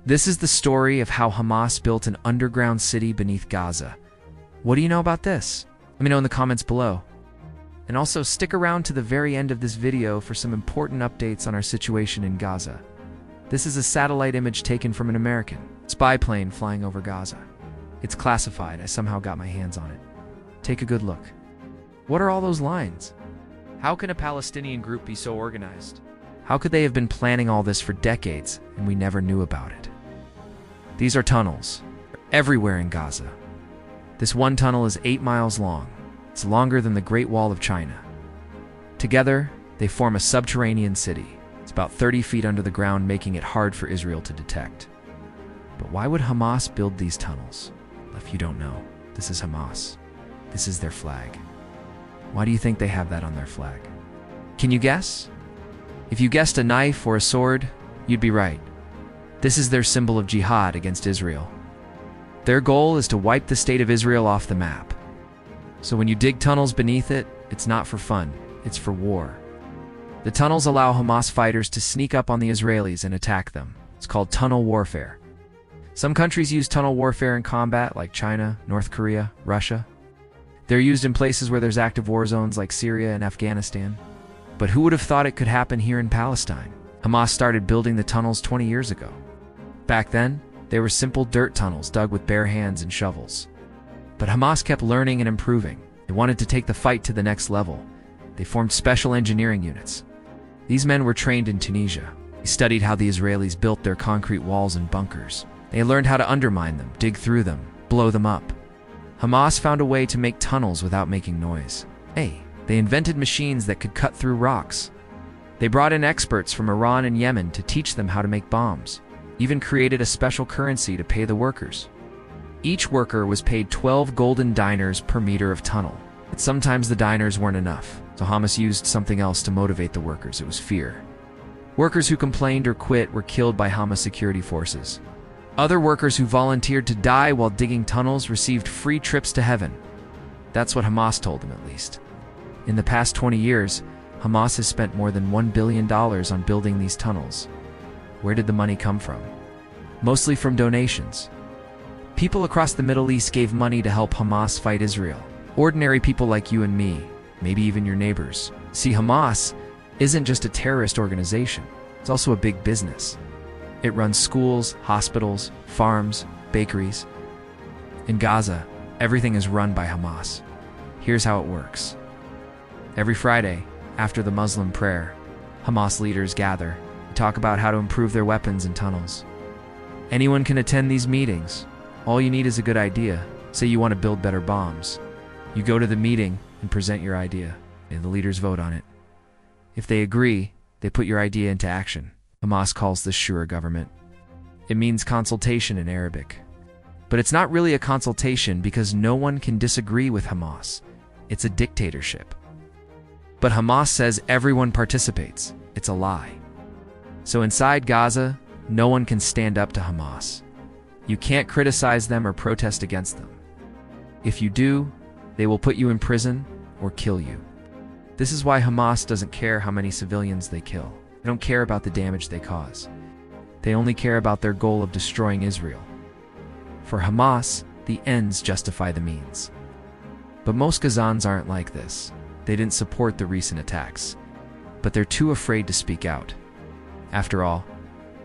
This is the story of how Hamas built an underground city beneath Gaza. What do you know about this? Let me know in the comments below. And also stick around to the very end of this video for some important updates on our situation in Gaza. This is a satellite image taken from an American spy plane flying over Gaza. It's classified. I somehow got my hands on it. Take a good look. What are all those lines? How can a Palestinian group be so organized? How could they have been planning all this for decades and we never knew about it? These are tunnels everywhere in Gaza. This one tunnel is 8 miles long. It's longer than the Great Wall of China. Together, they form a subterranean city. It's about 30 feet under the ground, making it hard for Israel to detect. But why would Hamas build these tunnels? If you don't know, this is Hamas. This is their flag. Why do you think they have that on their flag? Can you guess? If you guessed a knife or a sword, you'd be right. This is their symbol of jihad against Israel. Their goal is to wipe the state of Israel off the map. So when you dig tunnels beneath it, it's not for fun, it's for war. The tunnels allow Hamas fighters to sneak up on the Israelis and attack them. It's called tunnel warfare. Some countries use tunnel warfare in combat, like China, North Korea, Russia. They're used in places where there's active war zones like Syria and Afghanistan. But who would have thought it could happen here in Palestine? Hamas started building the tunnels 20 years ago. Back then, they were simple dirt tunnels dug with bare hands and shovels. But Hamas kept learning and improving. They wanted to take the fight to the next level. They formed special engineering units. These men were trained in Tunisia. They studied how the Israelis built their concrete walls and bunkers. They learned how to undermine them, dig through them, blow them up. Hamas found a way to make tunnels without making noise. They invented machines that could cut through rocks. They brought in experts from Iran and Yemen to teach them how to make bombs. Even created a special currency to pay the workers. Each worker was paid 12 golden dinars per meter of tunnel. But sometimes the dinars weren't enough, so Hamas used something else to motivate the workers. It was fear. Workers who complained or quit were killed by Hamas security forces. Other workers who volunteered to die while digging tunnels received free trips to heaven. That's what Hamas told them, at least. In the past 20 years, Hamas has spent more than $1 billion on building these tunnels. Where did the money come from? Mostly from donations. People across the Middle East gave money to help Hamas fight Israel. Ordinary people like you and me, maybe even your neighbors. See, Hamas isn't just a terrorist organization, it's also a big business. It runs schools, hospitals, farms, bakeries. In Gaza, everything is run by Hamas. Here's how it works. Every Friday, after the Muslim prayer, Hamas leaders gather and talk about how to improve their weapons and tunnels. Anyone can attend these meetings. All you need is a good idea. Say you want to build better bombs. You go to the meeting and present your idea, and the leaders vote on it. If they agree, they put your idea into action. Hamas calls this shura government. It means consultation in Arabic. But it's not really a consultation because no one can disagree with Hamas. It's a dictatorship. But Hamas says everyone participates. It's a lie. So inside Gaza, no one can stand up to Hamas. You can't criticize them or protest against them. If you do, they will put you in prison or kill you. This is why Hamas doesn't care how many civilians they kill. They don't care about the damage they cause. They only care about their goal of destroying Israel. For Hamas, the ends justify the means. But most Gazans aren't like this. They didn't support the recent attacks, but they're too afraid to speak out. After all,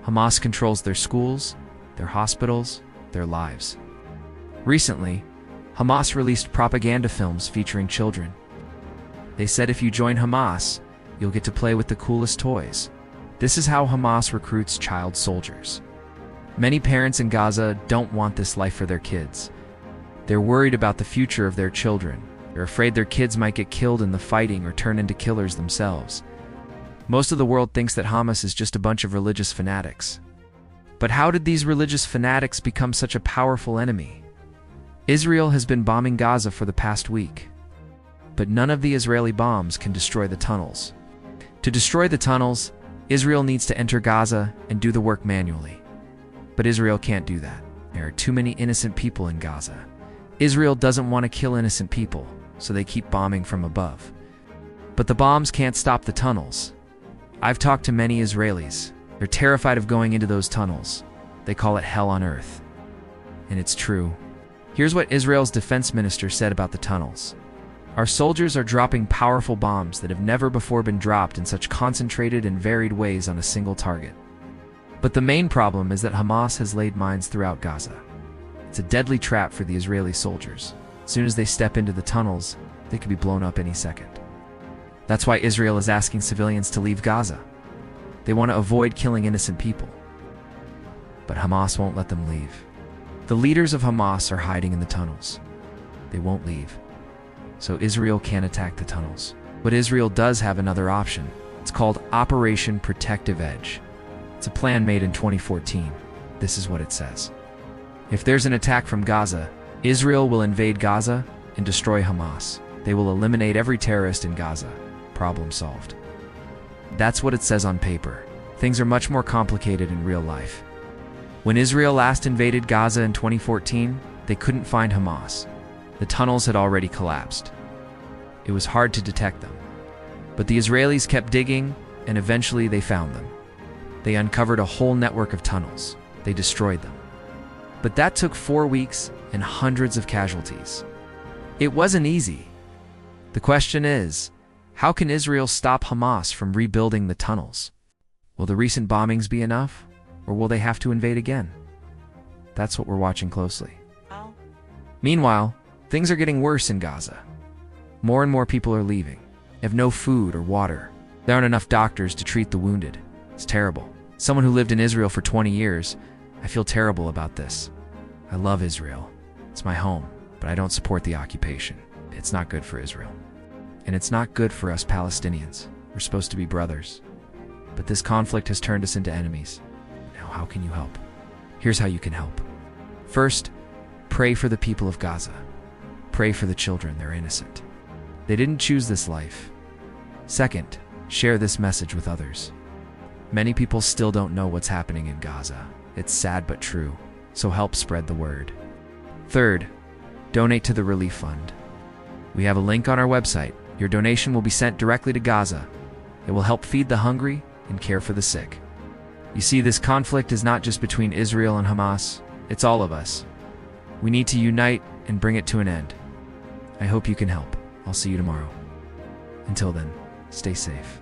Hamas controls their schools, their hospitals, their lives. Recently, Hamas released propaganda films featuring children. They said if you join Hamas, you'll get to play with the coolest toys. This is how Hamas recruits child soldiers. Many parents in Gaza don't want this life for their kids. They're worried about the future of their children. They're afraid their kids might get killed in the fighting or turn into killers themselves. Most of the world thinks that Hamas is just a bunch of religious fanatics. But how did these religious fanatics become such a powerful enemy? Israel has been bombing Gaza for the past week. But none of the Israeli bombs can destroy the tunnels. To destroy the tunnels, Israel needs to enter Gaza and do the work manually. But Israel can't do that. There are too many innocent people in Gaza. Israel doesn't want to kill innocent people, so they keep bombing from above. But the bombs can't stop the tunnels. I've talked to many Israelis. They're terrified of going into those tunnels. They call it hell on earth. And it's true. Here's what Israel's defense minister said about the tunnels. Our soldiers are dropping powerful bombs that have never before been dropped in such concentrated and varied ways on a single target. But the main problem is that Hamas has laid mines throughout Gaza. It's a deadly trap for the Israeli soldiers. As soon as they step into the tunnels, they could be blown up any second. That's why Israel is asking civilians to leave Gaza. They want to avoid killing innocent people. But Hamas won't let them leave. The leaders of Hamas are hiding in the tunnels. They won't leave. So Israel can't attack the tunnels. But Israel does have another option. It's called Operation Protective Edge. It's a plan made in 2014. This is what it says. If there's an attack from Gaza, Israel will invade Gaza and destroy Hamas. They will eliminate every terrorist in Gaza. Problem solved. That's what it says on paper. Things are much more complicated in real life. When Israel last invaded Gaza in 2014, they couldn't find Hamas. The tunnels had already collapsed. It was hard to detect them. But the Israelis kept digging, and eventually they found them. They uncovered a whole network of tunnels. They destroyed them. But that took 4 weeks and hundreds of casualties. It wasn't easy. The question is, how can Israel stop Hamas from rebuilding the tunnels? Will the recent bombings be enough, or will they have to invade again? That's what we're watching closely. Meanwhile, things are getting worse in Gaza. More and more people are leaving. They have no food or water. There aren't enough doctors to treat the wounded. It's terrible. Someone who lived in Israel for 20 years, I feel terrible about this. I love Israel. It's my home, but I don't support the occupation. It's not good for Israel. And it's not good for us Palestinians. We're supposed to be brothers. But this conflict has turned us into enemies. Now, how can you help? Here's how you can help. First, pray for the people of Gaza. Pray for the children, they're innocent. They didn't choose this life. Second, share this message with others. Many people still don't know what's happening in Gaza. It's sad but true, so help spread the word. Third, donate to the relief fund. We have a link on our website. Your donation will be sent directly to Gaza. It will help feed the hungry and care for the sick. You see, this conflict is not just between Israel and Hamas, it's all of us. We need to unite and bring it to an end. I hope you can help. I'll see you tomorrow. Until then, stay safe.